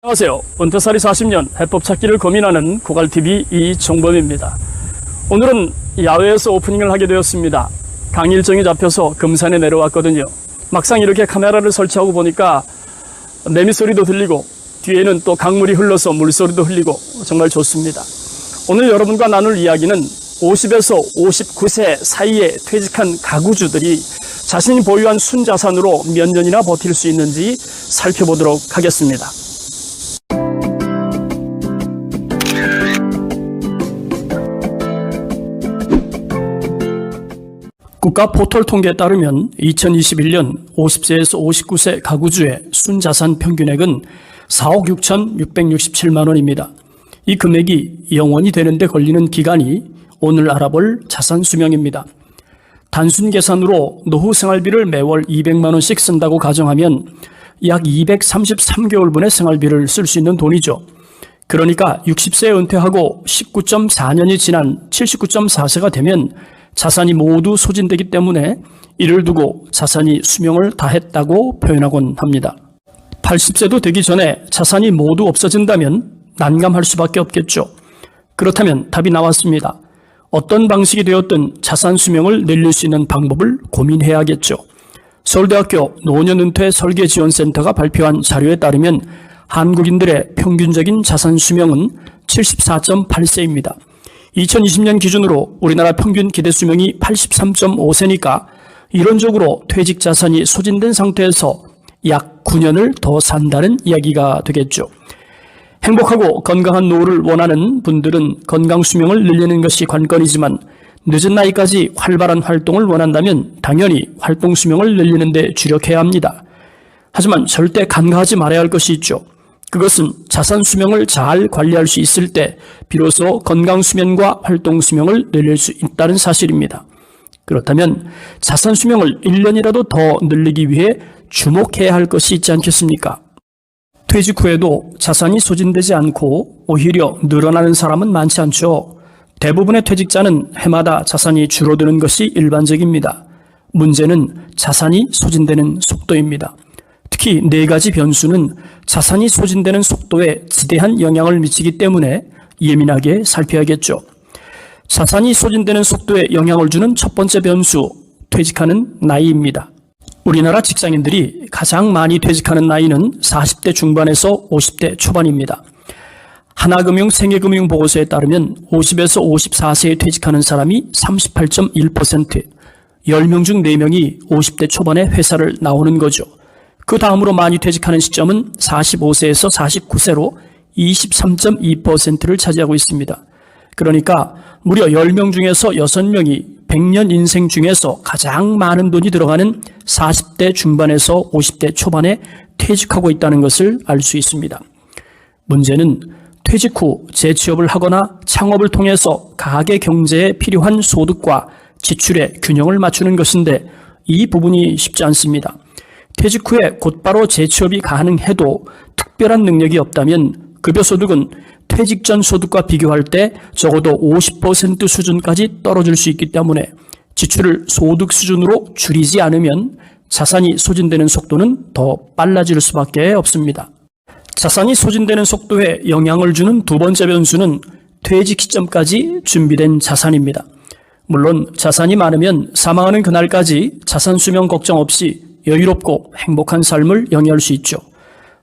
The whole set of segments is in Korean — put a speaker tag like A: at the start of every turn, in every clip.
A: 안녕하세요. 은퇴살이 40년 해법 찾기를 고민하는 고갈TV 이종범입니다. 오늘은 야외에서 오프닝을 하게 되었습니다. 강의 일정이 잡혀서 금산에 내려왔거든요. 막상 이렇게 카메라를 설치하고 보니까 매미소리도 들리고 뒤에는 또 강물이 흘러서 물소리도 흘리고 정말 좋습니다. 오늘 여러분과 나눌 이야기는 50에서 59세 사이에 퇴직한 가구주들이 자신이 보유한 순자산으로 몇 년이나 버틸 수 있는지 살펴보도록 하겠습니다. 국가 포털 통계에 따르면 2021년 50세에서 59세 가구주의 순자산 평균액은 4억 6,667만 원입니다. 이 금액이 영원히 되는데 걸리는 기간이 오늘 알아볼 자산 수명입니다. 단순 계산으로 노후 생활비를 매월 200만 원씩 쓴다고 가정하면 약 233개월분의 생활비를 쓸 수 있는 돈이죠. 그러니까 60세에 은퇴하고 19.4년이 지난 79.4세가 되면 자산이 모두 소진되기 때문에 이를 두고 자산이 수명을 다했다고 표현하곤 합니다. 80세도 되기 전에 자산이 모두 없어진다면 난감할 수밖에 없겠죠. 그렇다면 답이 나왔습니다. 어떤 방식이 되었든 자산 수명을 늘릴 수 있는 방법을 고민해야겠죠. 서울대학교 노년은퇴 설계지원센터가 발표한 자료에 따르면 한국인들의 평균적인 자산 수명은 74.8세입니다. 2020년 기준으로 우리나라 평균 기대 수명이 83.5세니까 이론적으로 퇴직 자산이 소진된 상태에서 약 9년을 더 산다는 이야기가 되겠죠. 행복하고 건강한 노후를 원하는 분들은 건강 수명을 늘리는 것이 관건이지만 늦은 나이까지 활발한 활동을 원한다면 당연히 활동 수명을 늘리는 데 주력해야 합니다. 하지만 절대 간과하지 말아야 할 것이 있죠. 그것은 자산 수명을 잘 관리할 수 있을 때 비로소 건강 수명과 활동 수명을 늘릴 수 있다는 사실입니다. 그렇다면 자산 수명을 1년이라도 더 늘리기 위해 주목해야 할 것이 있지 않겠습니까? 퇴직 후에도 자산이 소진되지 않고 오히려 늘어나는 사람은 많지 않죠. 대부분의 퇴직자는 해마다 자산이 줄어드는 것이 일반적입니다. 문제는 자산이 소진되는 속도입니다. 특히 4가지 변수는 자산이 소진되는 속도에 지대한 영향을 미치기 때문에 예민하게 살펴야겠죠. 자산이 소진되는 속도에 영향을 주는 첫 번째 변수, 퇴직하는 나이입니다. 우리나라 직장인들이 가장 많이 퇴직하는 나이는 40대 중반에서 50대 초반입니다. 하나금융 생애금융보고서에 따르면 50에서 54세에 퇴직하는 사람이 38.1%, 10명 중 4명이 50대 초반에 회사를 나오는 거죠. 그 다음으로 많이 퇴직하는 시점은 45세에서 49세로 23.2%를 차지하고 있습니다. 그러니까 무려 10명 중에서 6명이 100년 인생 중에서 가장 많은 돈이 들어가는 40대 중반에서 50대 초반에 퇴직하고 있다는 것을 알 수 있습니다. 문제는 퇴직 후 재취업을 하거나 창업을 통해서 가계 경제에 필요한 소득과 지출의 균형을 맞추는 것인데 이 부분이 쉽지 않습니다. 퇴직 후에 곧바로 재취업이 가능해도 특별한 능력이 없다면 급여소득은 퇴직 전 소득과 비교할 때 적어도 50% 수준까지 떨어질 수 있기 때문에 지출을 소득 수준으로 줄이지 않으면 자산이 소진되는 속도는 더 빨라질 수밖에 없습니다. 자산이 소진되는 속도에 영향을 주는 두 번째 변수는 퇴직 시점까지 준비된 자산입니다. 물론 자산이 많으면 사망하는 그날까지 자산 수명 걱정 없이 여유롭고 행복한 삶을 영위할 수 있죠.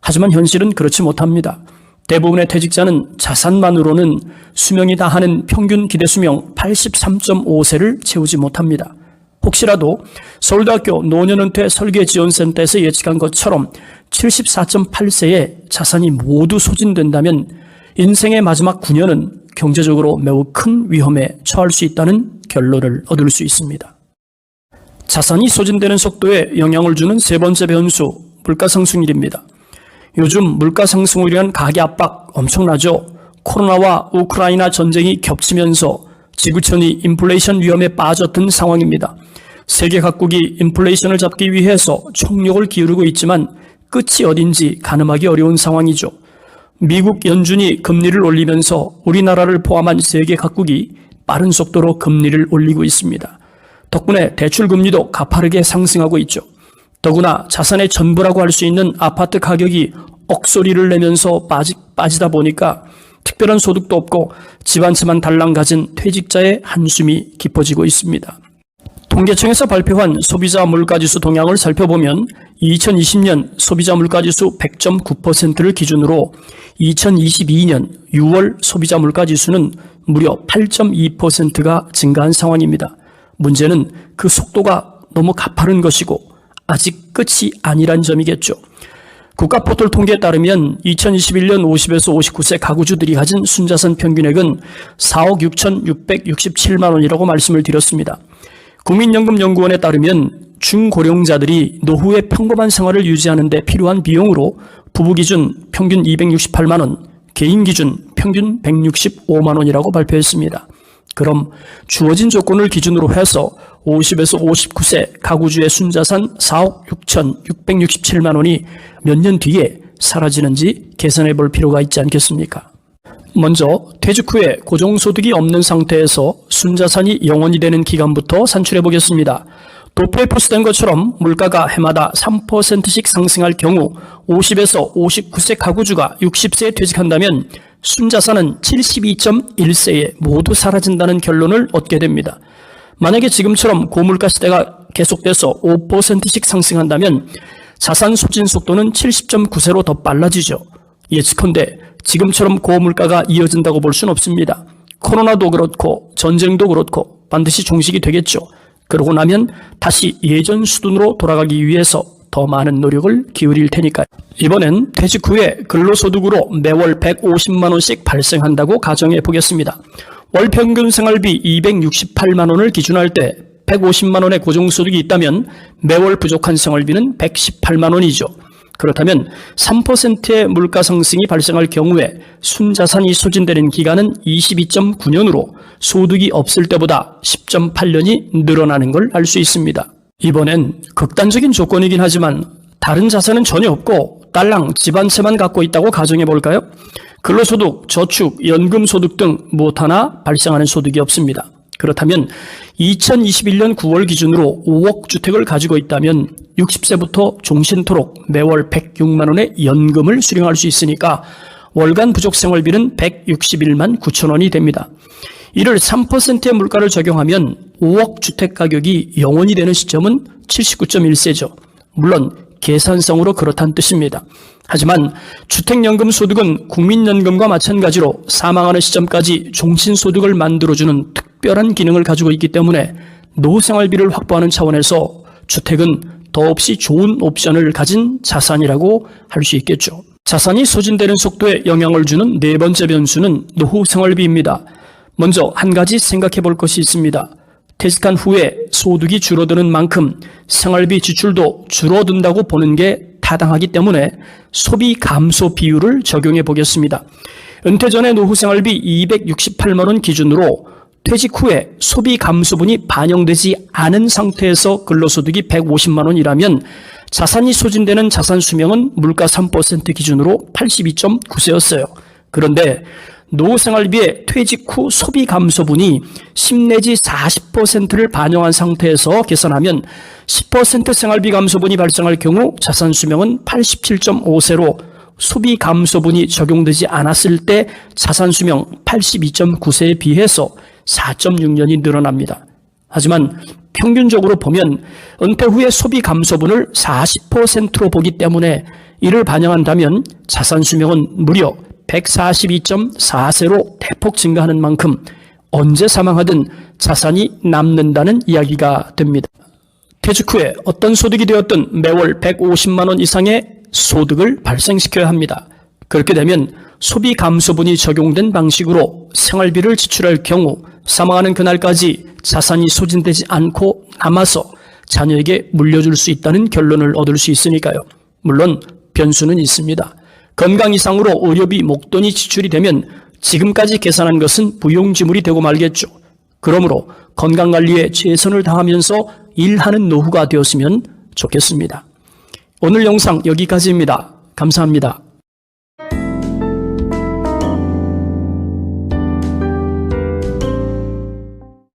A: 하지만 현실은 그렇지 못합니다. 대부분의 퇴직자는 자산만으로는 수명이 다하는 평균 기대 수명 83.5세를 채우지 못합니다. 혹시라도 서울대학교 노년은퇴 설계지원센터에서 예측한 것처럼 74.8세에 자산이 모두 소진된다면 인생의 마지막 9년은 경제적으로 매우 큰 위험에 처할 수 있다는 결론을 얻을 수 있습니다. 자산이 소진되는 속도에 영향을 주는 세 번째 변수, 물가상승률입니다. 요즘 물가상승으로 인한 가계 압박 엄청나죠. 코로나와 우크라이나 전쟁이 겹치면서 지구촌이 인플레이션 위험에 빠졌던 상황입니다. 세계 각국이 인플레이션을 잡기 위해서 총력을 기울이고 있지만 끝이 어딘지 가늠하기 어려운 상황이죠. 미국 연준이 금리를 올리면서 우리나라를 포함한 세계 각국이 빠른 속도로 금리를 올리고 있습니다. 덕분에 대출금리도 가파르게 상승하고 있죠. 더구나 자산의 전부라고 할 수 있는 아파트 가격이 억소리를 내면서 빠지다 보니까 특별한 소득도 없고 집 한 채만 달랑 가진 퇴직자의 한숨이 깊어지고 있습니다. 통계청에서 발표한 소비자 물가지수 동향을 살펴보면 2020년 소비자 물가지수 100.9%를 기준으로 2022년 6월 소비자 물가지수는 무려 8.2%가 증가한 상황입니다. 문제는 그 속도가 너무 가파른 것이고 아직 끝이 아니란 점이겠죠. 국가포털 통계에 따르면 2021년 50에서 59세 가구주들이 가진 순자산 평균액은 4억 6,667만 원이라고 말씀을 드렸습니다. 국민연금연구원에 따르면 중고령자들이 노후의 평범한 생활을 유지하는 데 필요한 비용으로 부부 기준 평균 268만 원, 개인 기준 평균 165만 원이라고 발표했습니다. 그럼 주어진 조건을 기준으로 해서 50에서 59세 가구주의 순자산 4억 6,667만 원이 몇 년 뒤에 사라지는지 계산해 볼 필요가 있지 않겠습니까? 먼저 퇴직 후에 고정소득이 없는 상태에서 순자산이 영원이 되는 기간부터 산출해 보겠습니다. 도표에 표시된 것처럼 물가가 해마다 3%씩 상승할 경우 50에서 59세 가구주가 60세에 퇴직한다면 순자산은 72.1세에 모두 사라진다는 결론을 얻게 됩니다. 만약에 지금처럼 고물가 시대가 계속돼서 5%씩 상승한다면 자산 소진 속도는 70.9세로 더 빨라지죠. 예측컨대 지금처럼 고물가가 이어진다고 볼 수는 없습니다. 코로나도 그렇고 전쟁도 그렇고 반드시 종식이 되겠죠. 그러고 나면 다시 예전 수준으로 돌아가기 위해서 더 많은 노력을 기울일 테니까요. 이번엔 퇴직 후에 근로소득으로 매월 150만 원씩 발생한다고 가정해 보겠습니다. 월 평균 생활비 268만 원을 기준할 때 150만 원의 고정소득이 있다면 매월 부족한 생활비는 118만 원이죠. 그렇다면 3%의 물가 상승이 발생할 경우에 순자산이 소진되는 기간은 22.9년으로 소득이 없을 때보다 10.8년이 늘어나는 걸 알 수 있습니다. 이번엔 극단적인 조건이긴 하지만 다른 자산은 전혀 없고 딸랑 집 한 채만 갖고 있다고 가정해 볼까요? 근로소득, 저축, 연금소득 등 무엇 하나 발생하는 소득이 없습니다. 그렇다면 2021년 9월 기준으로 5억 주택을 가지고 있다면 60세부터 종신토록 매월 106만 원의 연금을 수령할 수 있으니까 월간 부족 생활비는 161만 9천 원이 됩니다. 이를 3%의 물가를 적용하면 5억 주택 가격이 영원이 되는 시점은 79.1세죠. 물론 계산성으로 그렇다는 뜻입니다. 하지만 주택연금 소득은 국민연금과 마찬가지로 사망하는 시점까지 종신소득을 만들어주는 특별한 기능을 가지고 있기 때문에 노후생활비를 확보하는 차원에서 주택은 더없이 좋은 옵션을 가진 자산이라고 할 수 있겠죠. 자산이 소진되는 속도에 영향을 주는 네 번째 변수는 노후생활비입니다. 먼저 한 가지 생각해 볼 것이 있습니다. 퇴직한 후에 소득이 줄어드는 만큼 생활비 지출도 줄어든다고 보는 게 타당하기 때문에 소비 감소 비율을 적용해 보겠습니다. 은퇴 전에 노후 생활비 268만 원 기준으로 퇴직 후에 소비 감소분이 반영되지 않은 상태에서 근로소득이 150만 원이라면 자산이 소진되는 자산 수명은 물가 3% 기준으로 82.9세였어요. 그런데 노후생활비의 퇴직 후 소비 감소분이 10 내지 40%를 반영한 상태에서 계산하면 10% 생활비 감소분이 발생할 경우 자산 수명은 87.5세로 소비 감소분이 적용되지 않았을 때 자산 수명 82.9세에 비해서 4.6년이 늘어납니다. 하지만 평균적으로 보면 은퇴 후에 소비 감소분을 40%로 보기 때문에 이를 반영한다면 자산 수명은 무려 142.4세로 대폭 증가하는 만큼 언제 사망하든 자산이 남는다는 이야기가 됩니다. 퇴직 후에 어떤 소득이 되었든 매월 150만 원 이상의 소득을 발생시켜야 합니다. 그렇게 되면 소비 감소분이 적용된 방식으로 생활비를 지출할 경우 사망하는 그날까지 자산이 소진되지 않고 남아서 자녀에게 물려줄 수 있다는 결론을 얻을 수 있으니까요. 물론 변수는 있습니다. 건강 이상으로 의료비, 목돈이 지출이 되면 지금까지 계산한 것은 부용지물이 되고 말겠죠. 그러므로 건강관리에 최선을 다하면서 일하는 노후가 되었으면 좋겠습니다. 오늘 영상 여기까지입니다. 감사합니다.